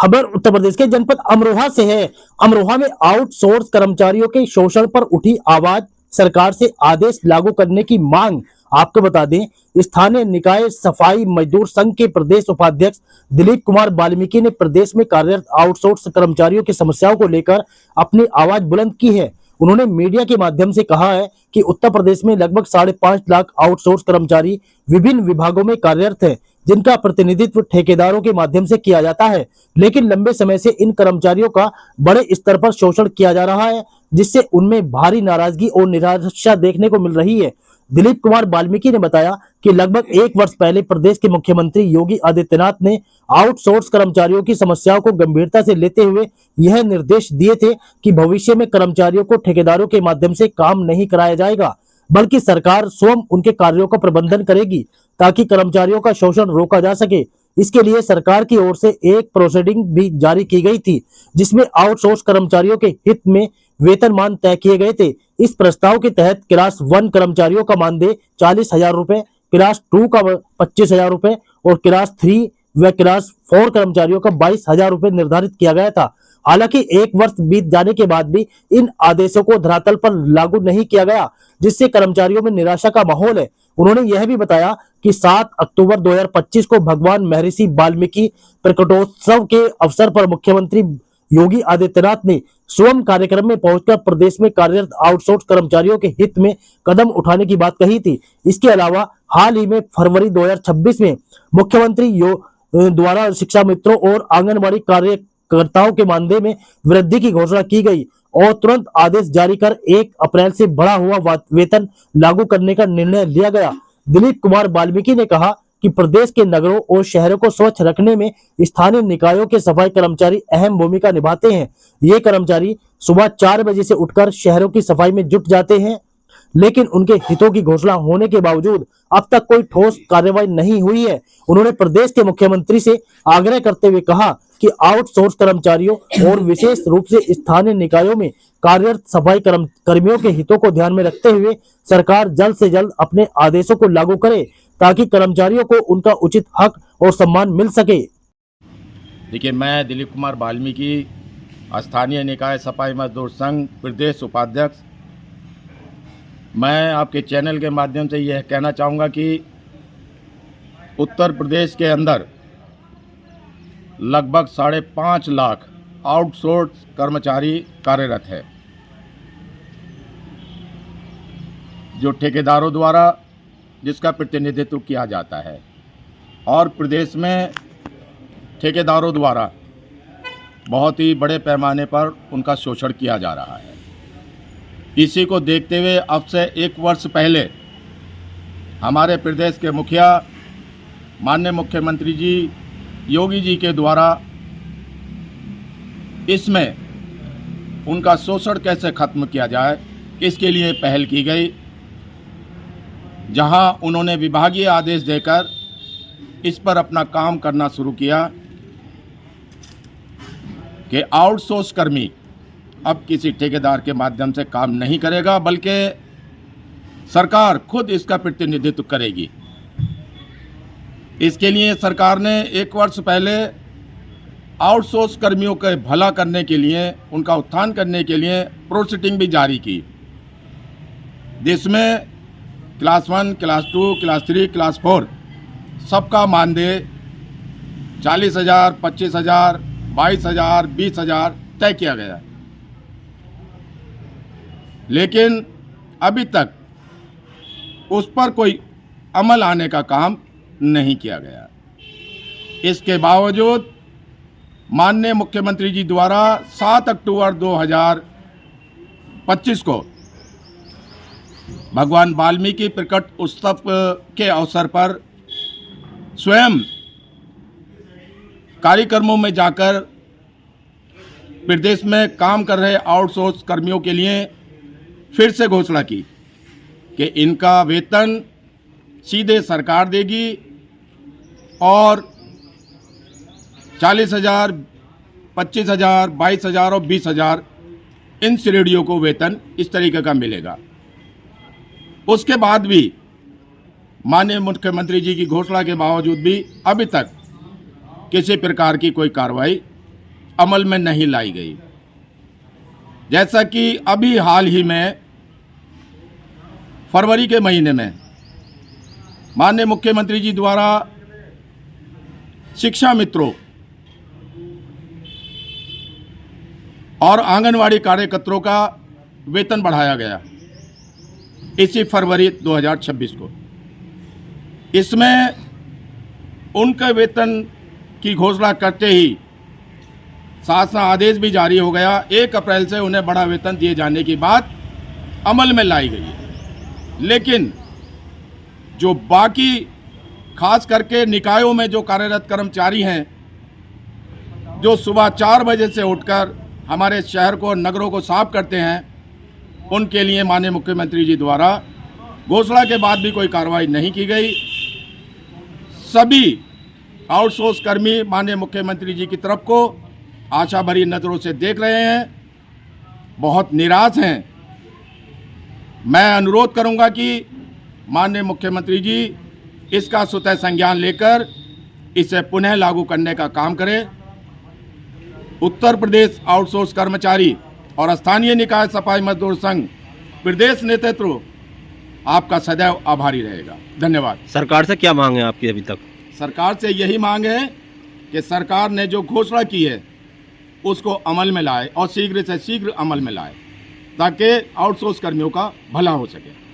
खबर उत्तर प्रदेश के जनपद अमरोहा से है। अमरोहा में आउटसोर्स कर्मचारियों के शोषण पर उठी आवाज, सरकार से आदेश लागू करने की मांग। आपको बता दें, स्थानीय निकाय सफाई मजदूर संघ के प्रदेश उपाध्यक्ष दिलीप कुमार वाल्मीकि ने प्रदेश में कार्यरत आउटसोर्स कर्मचारियों की समस्याओं को लेकर अपनी आवाज बुलंद की है। उन्होंने मीडिया के माध्यम से कहा है कि उत्तर प्रदेश में लगभग 5.5 लाख आउटसोर्स कर्मचारी विभिन्न विभागों में कार्यरत हैं, जिनका प्रतिनिधित्व ठेकेदारों के माध्यम से किया जाता है। लेकिन लंबे समय से इन कर्मचारियों का बड़े स्तर पर शोषण किया जा रहा है, जिससे उनमें भारी नाराजगी और निराशा देखने को मिल रही है। दिलीप कुमार वाल्मीकि ने बताया कि लगभग 1 वर्ष पहले प्रदेश के मुख्यमंत्री योगी आदित्यनाथ ने आउटसोर्स कर्मचारियों की समस्याओं को गंभीरता से लेते हुए यह निर्देश दिए थे कि भविष्य में कर्मचारियों को ठेकेदारों के माध्यम से काम नहीं कराया जाएगा, बल्कि सरकार स्वयं उनके कार्यों का प्रबंधन करेगी ताकि कर्मचारियों का शोषण रोका जा सके। इसके लिए सरकार की ओर से एक प्रोसीडिंग भी जारी की गई थी, जिसमें आउटसोर्स कर्मचारियों के हित में वेतनमान तय किए गए थे। इस प्रस्ताव के तहत क्लास 1 कर्मचारियों का मानदेय 40,000 रुपए, क्लास 2 का 25,000 रुपए और क्लास 3 व क्लास 4 कर्मचारियों का 22,000 रुपए निर्धारित किया गया था। हालांकि 1 वर्ष बीत जाने के बाद भी इन आदेशों को धरातल पर लागू नहीं किया गया, जिससे कर्मचारियों में निराशा का माहौल है। उन्होंने यह भी बताया कि 7 अक्टूबर 2025 को भगवान महर्षि वाल्मीकि प्रकटोत्सव के अवसर पर मुख्यमंत्री योगी आदित्यनाथ ने स्वयं कार्यक्रम में पहुंचकर प्रदेश में कार्यरत आउटसोर्स कर्मचारियों के हित में कदम उठाने की बात कही थी। इसके अलावा हाल ही में फरवरी 2026 में मुख्यमंत्री द्वारा शिक्षा मित्रों और आंगनबाड़ी कार्यकर्ताओं के मानदेय में वृद्धि की घोषणा की गई और तुरंत आदेश जारी कर 1 अप्रैल से बढ़ा हुआ वेतन लागू करने का निर्णय लिया गया। दिलीप कुमार वाल्मीकि ने कहा कि प्रदेश के नगरों और शहरों को स्वच्छ रखने में स्थानीय निकायों के सफाई कर्मचारी अहम भूमिका निभाते हैं। ये कर्मचारी सुबह 4 बजे से उठकर शहरों की सफाई में जुट जाते हैं, लेकिन उनके हितों की घोषणा होने के बावजूद अब तक कोई ठोस कार्रवाई नहीं हुई है। उन्होंने प्रदेश के मुख्यमंत्री से आग्रह करते हुए कहा कि आउटसोर्स कर्मचारियों और विशेष रूप से स्थानीय निकायों में कार्यरत सफाई कर्मियों के हितों को ध्यान में रखते हुए सरकार जल्द से जल्द अपने आदेशों को लागू करे, ताकि कर्मचारियों को उनका उचित हक और सम्मान मिल सके। देखिए, मैं दिलीप कुमार वाल्मीकि, स्थानीय निकाय सफाई मजदूर संघ प्रदेश उपाध्यक्ष, मैं आपके चैनल के माध्यम से यह कहना चाहूँगा कि उत्तर प्रदेश के अंदर लगभग 5.5 लाख आउटसोर्स कर्मचारी कार्यरत है, जो ठेकेदारों द्वारा जिसका प्रतिनिधित्व किया जाता है, और प्रदेश में ठेकेदारों द्वारा बहुत ही बड़े पैमाने पर उनका शोषण किया जा रहा है। इसी को देखते हुए अब से 1 वर्ष पहले हमारे प्रदेश के मुखिया माननीय मुख्यमंत्री जी योगी जी के द्वारा इसमें उनका शोषण कैसे खत्म किया जाए, इसके लिए पहल की गई, जहां उन्होंने विभागीय आदेश देकर इस पर अपना काम करना शुरू किया कि आउटसोर्स कर्मी अब किसी ठेकेदार के माध्यम से काम नहीं करेगा, बल्कि सरकार खुद इसका प्रतिनिधित्व करेगी। इसके लिए सरकार ने 1 वर्ष पहले आउटसोर्स कर्मियों के भला करने के लिए, उनका उत्थान करने के लिए प्रोसीडिंग भी जारी की, जिसमें क्लास 1, क्लास 2, क्लास 3, क्लास 4 सबका मानदेय 40,000, 25,000, 22,000, 20,000 तय किया गया। लेकिन अभी तक उस पर कोई अमल आने का काम नहीं किया गया। इसके बावजूद माननीय मुख्यमंत्री जी द्वारा 7 अक्टूबर 2025 को भगवान वाल्मीकि प्रकट उत्सव के अवसर पर स्वयं कार्यक्रमों में जाकर प्रदेश में काम कर रहे आउटसोर्स कर्मियों के लिए फिर से घोषणा की कि इनका वेतन सीधे सरकार देगी और 40,000, 25,000, 22,000 और 20,000 इन श्रेणियों को वेतन इस तरीके का मिलेगा। उसके बाद भी माननीय मुख्यमंत्री जी की घोषणा के बावजूद भी अभी तक किसी प्रकार की कोई कार्रवाई अमल में नहीं लाई गई। जैसा कि अभी हाल ही में फरवरी के महीने में माननीय मुख्यमंत्री जी द्वारा शिक्षा मित्रों और आंगनवाड़ी कार्यकर्ताओं का वेतन बढ़ाया गया इसी फरवरी 2026 को। इसमें उनके वेतन की घोषणा करते ही शासन आदेश भी जारी हो गया। 1 अप्रैल से उन्हें बड़ा वेतन दिए जाने की बात अमल में लाई गई है। लेकिन जो बाकी खास करके निकायों में जो कार्यरत कर्मचारी हैं, जो सुबह 4 बजे से उठकर हमारे शहर को नगरों को साफ करते हैं, उनके लिए माननीय मुख्यमंत्री जी द्वारा घोषणा के बाद भी कोई कार्रवाई नहीं की गई। सभी आउटसोर्स कर्मी माननीय मुख्यमंत्री जी की तरफ को आशा भरी नज़रों से देख रहे हैं, बहुत निराश हैं। मैं अनुरोध करूंगा कि माननीय मुख्यमंत्री जी इसका स्वतः संज्ञान लेकर इसे पुनः लागू करने का काम करें। उत्तर प्रदेश आउटसोर्स कर्मचारी और स्थानीय निकाय सफाई मजदूर संघ प्रदेश नेतृत्व आपका सदैव आभारी रहेगा। धन्यवाद। सरकार से क्या मांग है आपकी अभी तक? सरकार से यही मांग है कि सरकार ने जो घोषणा की है उसको अमल में लाए और शीघ्र से शीघ्र अमल में लाए, ताकि आउटसोर्स कर्मियों का भला हो सके।